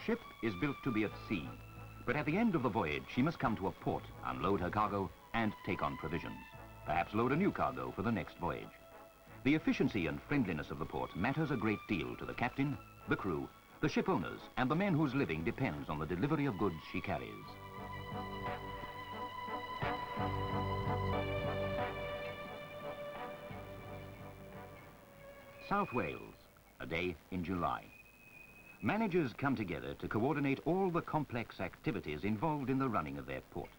ship is built to be at sea, but at the end of the voyage she must come to a port, unload her cargo and take on provisions, perhaps load a new cargo for the next voyage. The efficiency and friendliness of the port matters a great deal to the captain, the crew, the ship owners and the men whose living depends on the delivery of goods she carries. South Wales, a day in July. Managers come together to coordinate all the complex activities involved in the running of their port.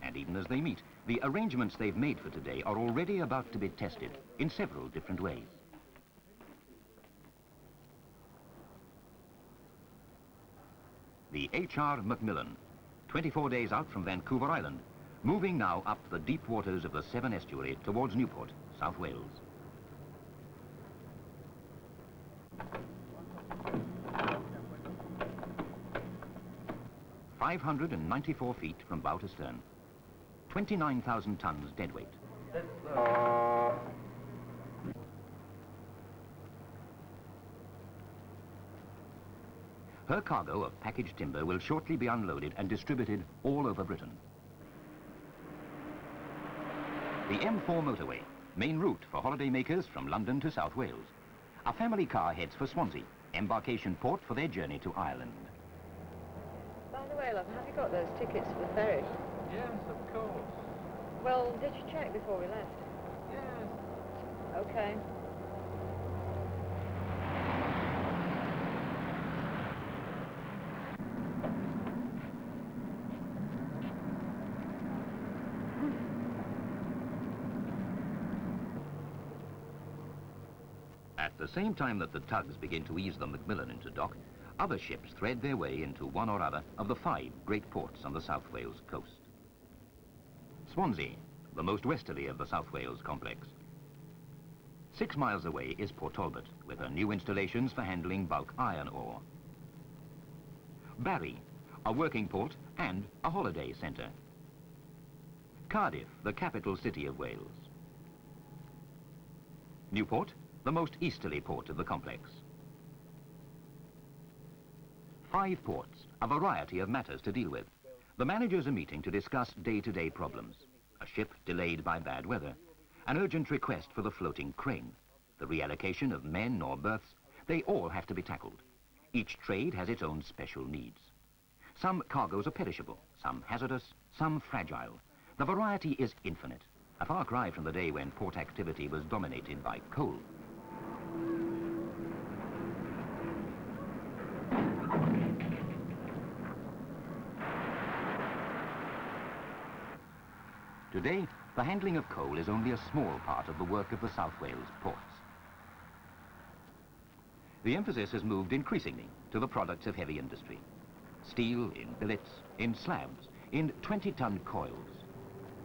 And even as they meet, the arrangements they've made for today are already about to be tested in several different ways. The H.R. Macmillan, 24 days out from Vancouver Island, moving now up the deep waters of the Severn Estuary towards Newport, South Wales. "594 feet from bow to stern, 29,000 tons deadweight. Her cargo of packaged timber will shortly be unloaded and distributed all over Britain. The M4 motorway, main route for holidaymakers from London to South Wales. A family car heads for Swansea, embarkation port for their journey to Ireland. By the way, love, have you got those tickets for the ferry? Yes, of course. Well, did you check before we left? Yes. Okay. At the same time that the tugs begin to ease the Macmillan into dock, other ships thread their way into one or other of the 5 great ports on the South Wales coast. Swansea, the most westerly of the South Wales complex. 6 miles away is Port Talbot, with her new installations for handling bulk iron ore. Barry, a working port and a holiday centre. Cardiff, the capital city of Wales. Newport, the most easterly port of the complex. 5 ports, a variety of matters to deal with. The managers are meeting to discuss day-to-day problems. A ship delayed by bad weather, an urgent request for the floating crane, the reallocation of men or berths. They all have to be tackled. Each trade has its own special needs. Some cargoes are perishable, some hazardous, some fragile. The variety is infinite, a far cry from the day when port activity was dominated by coal. Today, the handling of coal is only a small part of the work of the South Wales ports. The emphasis has moved increasingly to the products of heavy industry. Steel in billets, in slabs, in 20-ton coils,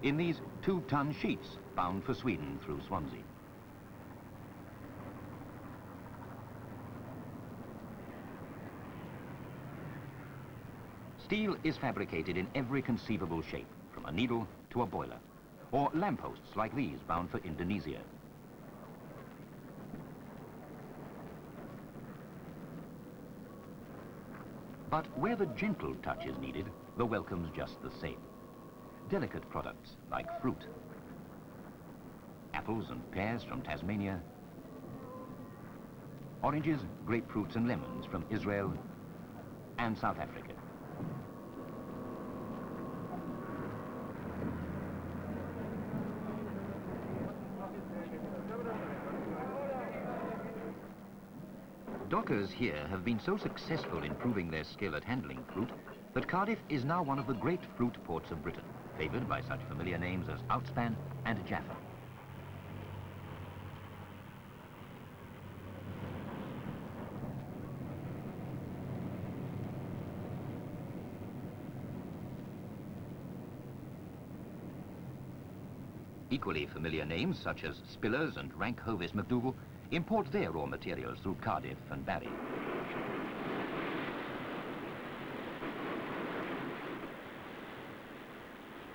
in these 2-ton sheets bound for Sweden through Swansea. Steel is fabricated in every conceivable shape, from a needle to a boiler, or lampposts like these bound for Indonesia. But where the gentle touch is needed, the welcome's just the same. Delicate products like fruit, apples and pears from Tasmania, oranges, grapefruits and lemons from Israel and South Africa. Dockers here have been so successful in proving their skill at handling fruit that Cardiff is now one of the great fruit ports of Britain, favoured by such familiar names as Outspan and Jaffa. Equally familiar names such as Spillers and Rank Hovis McDougall import their raw materials through Cardiff and Barry.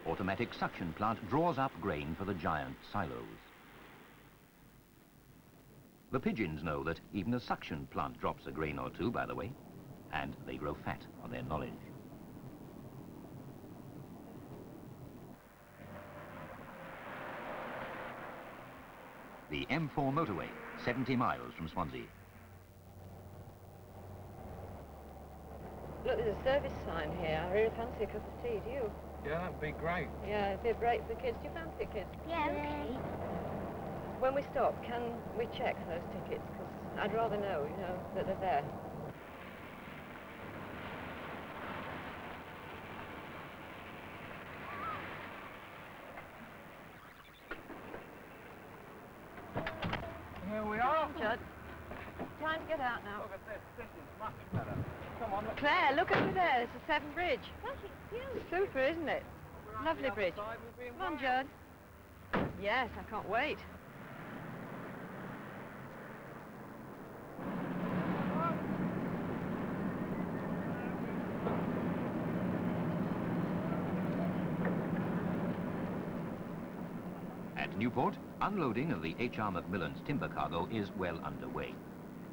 Automatic suction plant draws up grain for the giant silos. The pigeons know that even a suction plant drops a grain or two by the way, and they grow fat on their knowledge. The M4 motorway, 70 miles from Swansea. Look, there's a service sign here. I really fancy a cup of tea, do you? Yeah, that'd be great. Yeah, it'd be a break for the kids. Do you fancy it, kids? Yeah, okay. When we stop, can we check those tickets? Because I'd rather know, you know, that they're there. Here we are. Judd, time to get out now. Look at this. This is much better. Come on, look. Claire, look over there. It's the Severn Bridge. Gosh, it's beautiful. Super, isn't it? We're on Lovely the other bridge. side, we'll be in Come on, Wales. Judd. Yes, I can't wait. At Newport, unloading of the H.R. Macmillan's timber cargo is well underway.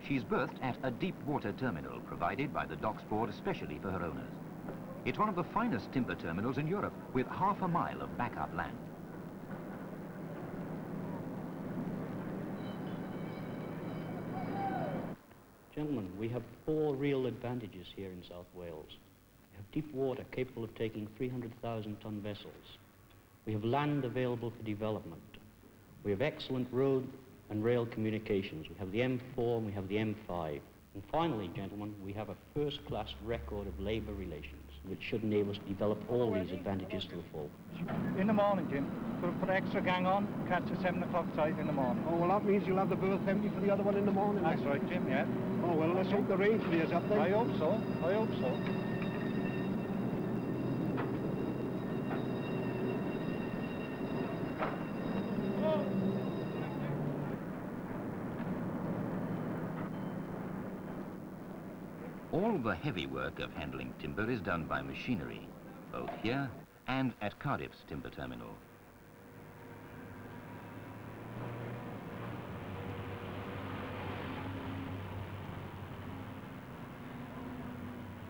She's berthed at a deep water terminal provided by the Docks Board especially for her owners. It's one of the finest timber terminals in Europe with half a mile of backup land. Gentlemen, we have 4 real advantages here in South Wales. We have deep water capable of taking 300,000-ton vessels. We have land available for development. We have excellent road and rail communications. We have the M4 and we have the M5. And finally, gentlemen, we have a first-class record of labour relations, which should enable us to develop all these advantages to the full. In the morning, Jim. Put extra gang on, catch a 7 o'clock tide in the morning. Oh, well, that means you'll have the berth empty for the other one in the morning. That's right, Jim, yeah. Oh, well, let's hope the rain clears up then. I hope so. I hope so. All the heavy work of handling timber is done by machinery, both here and at Cardiff's timber terminal.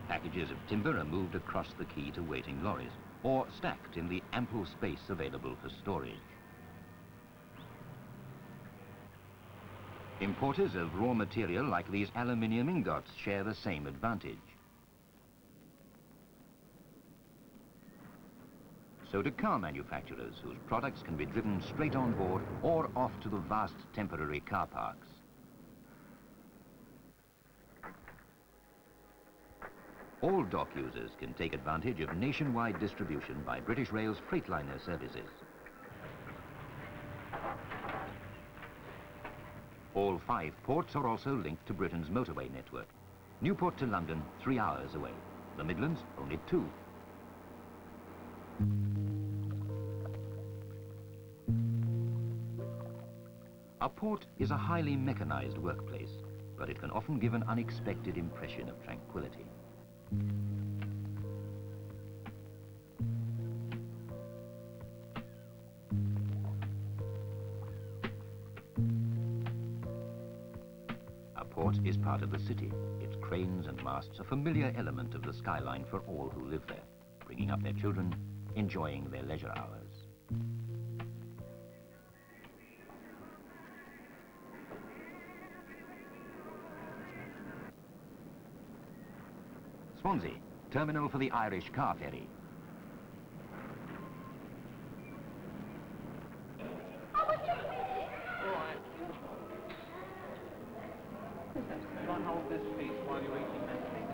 Packages of timber are moved across the quay to waiting lorries, or stacked in the ample space available for storage. Importers of raw material like these aluminium ingots share the same advantage. So do car manufacturers, whose products can be driven straight on board or off to the vast temporary car parks. All dock users can take advantage of nationwide distribution by British Rail's Freightliner services. All 5 ports are also linked to Britain's motorway network. Newport to London, 3 hours away. The Midlands, only 2. A port is a highly mechanized workplace, but it can often give an unexpected impression of tranquility. A port is part of the city. Its cranes and masts a familiar element of the skyline for all who live there, bringing up their children, enjoying their leisure hours. Swansea, terminal for the Irish car ferry. Go and hold this piece while you're eating that piece.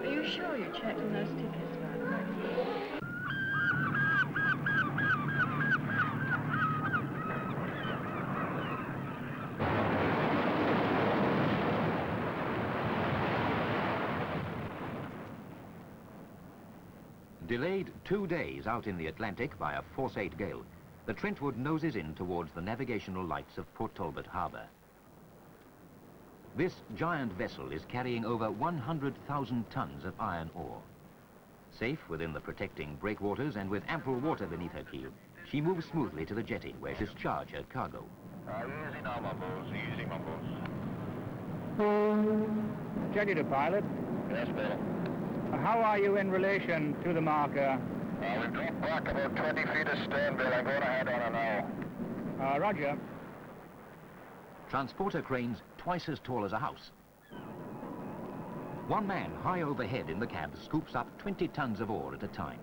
Are you sure you checked on those tickets, man? Delayed 2 days out in the Atlantic by a force 8 gale, the Trentwood noses in towards the navigational lights of Port Talbot Harbour. This giant vessel is carrying over 100,000 tons of iron ore. Safe within the protecting breakwaters and with ample water beneath her keel, she moves smoothly to the jetty where she discharge her cargo. Easy now, my boss. Easy, my boss. Jetty to pilot. Yes, Bill. How are you in relation to the marker? We've dropped back about 20 feet astern, Bill. I'm going ahead on her now. Roger. Transporter cranes twice as tall as a house. One man high overhead in the cab scoops up 20 tons of ore at a time.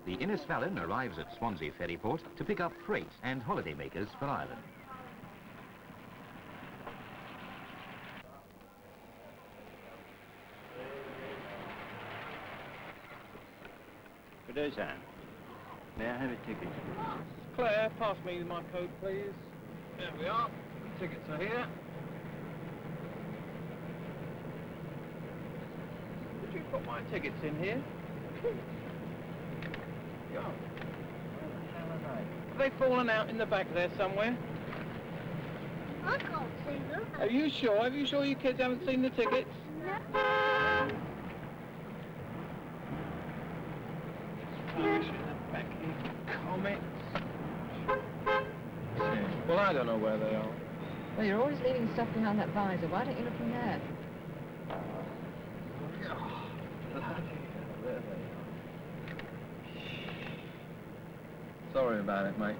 The Innisfallen arrives at Swansea ferry port to pick up freight and holidaymakers for Ireland. Good day, Sam. May I have a ticket? Claire, pass me my code, please. There we are. Tickets are here. Did you put my tickets in here? Yeah. Have they fallen out in the back there somewhere? I can't see them. Are you sure? Are you sure you kids haven't seen the tickets? Flash in the back here. Comics. Well, I don't know where they are. Well, you're always leaving stuff behind that visor. Why don't you look in there? Bloody hell, there they are. Sorry about it, mate.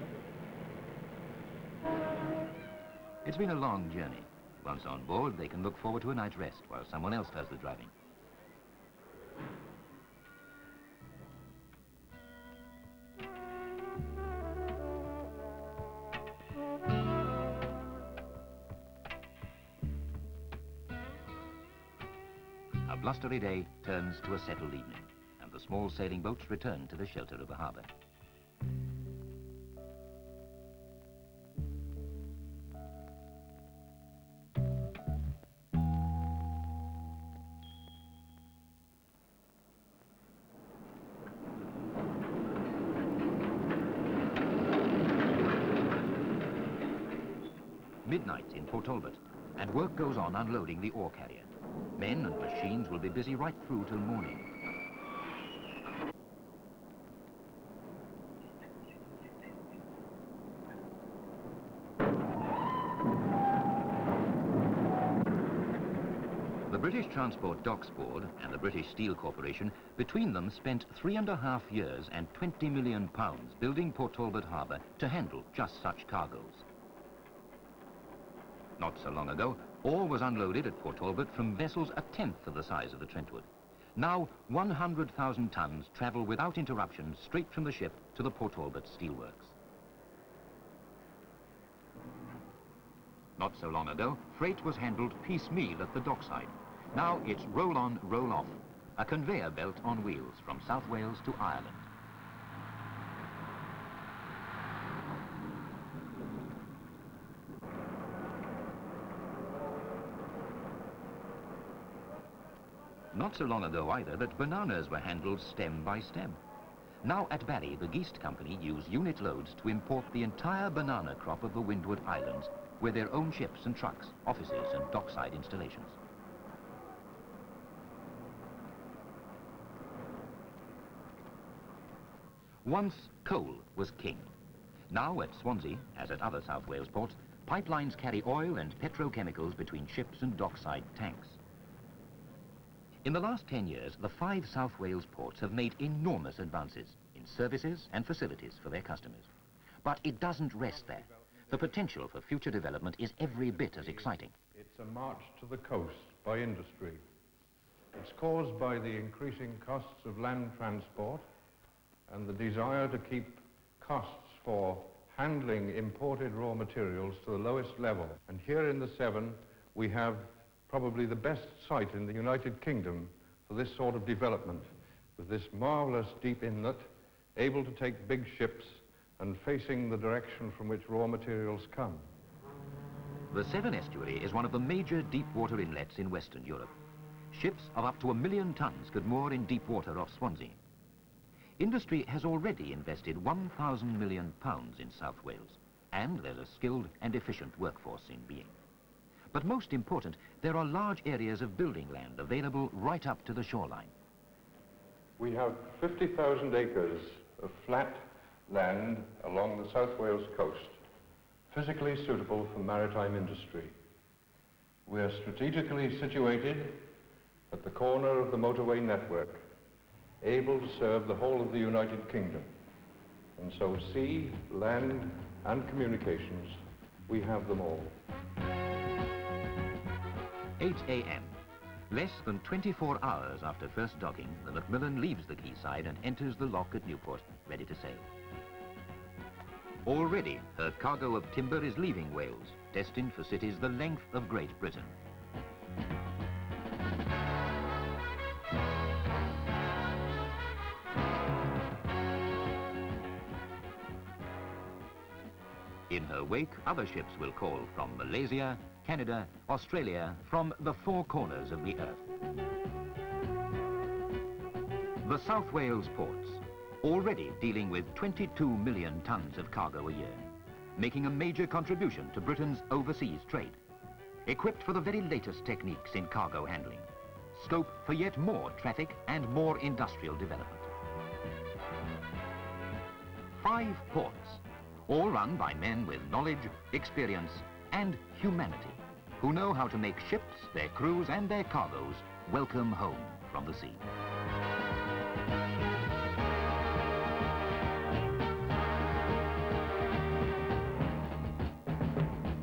It's been a long journey. Once on board, they can look forward to a night's rest while someone else does the driving. A blustery day turns to a settled evening, and the small sailing boats return to the shelter of the harbour. Midnight in Port Talbot, and work goes on unloading the ore carrier. Men and machines will be busy right through till morning. The British Transport Docks Board and the British Steel Corporation, between them, spent 3.5 years and £20 million building Port Talbot Harbour to handle just such cargoes. Not so long ago, ore was unloaded at Port Talbot from vessels a tenth of the size of the Trentwood. Now, 100,000 tons travel without interruption straight from the ship to the Port Talbot steelworks. Not so long ago, freight was handled piecemeal at the dockside. Now it's roll on, roll off, a conveyor belt on wheels from South Wales to Ireland. Not so long ago either that bananas were handled stem by stem. Now at Barry, the Geest Company use unit loads to import the entire banana crop of the Windward Islands with their own ships and trucks, offices and dockside installations. Once coal was king. Now at Swansea, as at other South Wales ports, pipelines carry oil and petrochemicals between ships and dockside tanks. In the last 10 years, the 5 South Wales ports have made enormous advances in services and facilities for their customers. But it doesn't rest there. The potential for future development is every bit as exciting. It's a march to the coast by industry. It's caused by the increasing costs of land transport and the desire to keep costs for handling imported raw materials to the lowest level. And here in the Severn, we have probably the best site in the United Kingdom for this sort of development, with this marvelous deep inlet, able to take big ships and facing the direction from which raw materials come. The Severn Estuary is one of the major deep water inlets in Western Europe. Ships of up to 1 million tons could moor in deep water off Swansea. Industry has already invested £1,000 million in South Wales, and there's a skilled and efficient workforce in being. But most important, there are large areas of building land available right up to the shoreline. We have 50,000 acres of flat land along the South Wales coast, physically suitable for maritime industry. We are strategically situated at the corner of the motorway network, able to serve the whole of the United Kingdom. And so sea, land, and communications, we have them all. 8 a.m. Less than 24 hours after first docking, the Macmillan leaves the quayside and enters the lock at Newport, ready to sail. Already, her cargo of timber is leaving Wales, destined for cities the length of Great Britain. In her wake, other ships will call from Malaysia, Canada, Australia, from the four corners of the earth. The South Wales ports, already dealing with 22 million tons of cargo a year, making a major contribution to Britain's overseas trade. Equipped for the very latest techniques in cargo handling. Scope for yet more traffic and more industrial development. 5 ports, all run by men with knowledge, experience, and humanity, who know how to make ships, their crews, and their cargoes welcome home from the sea.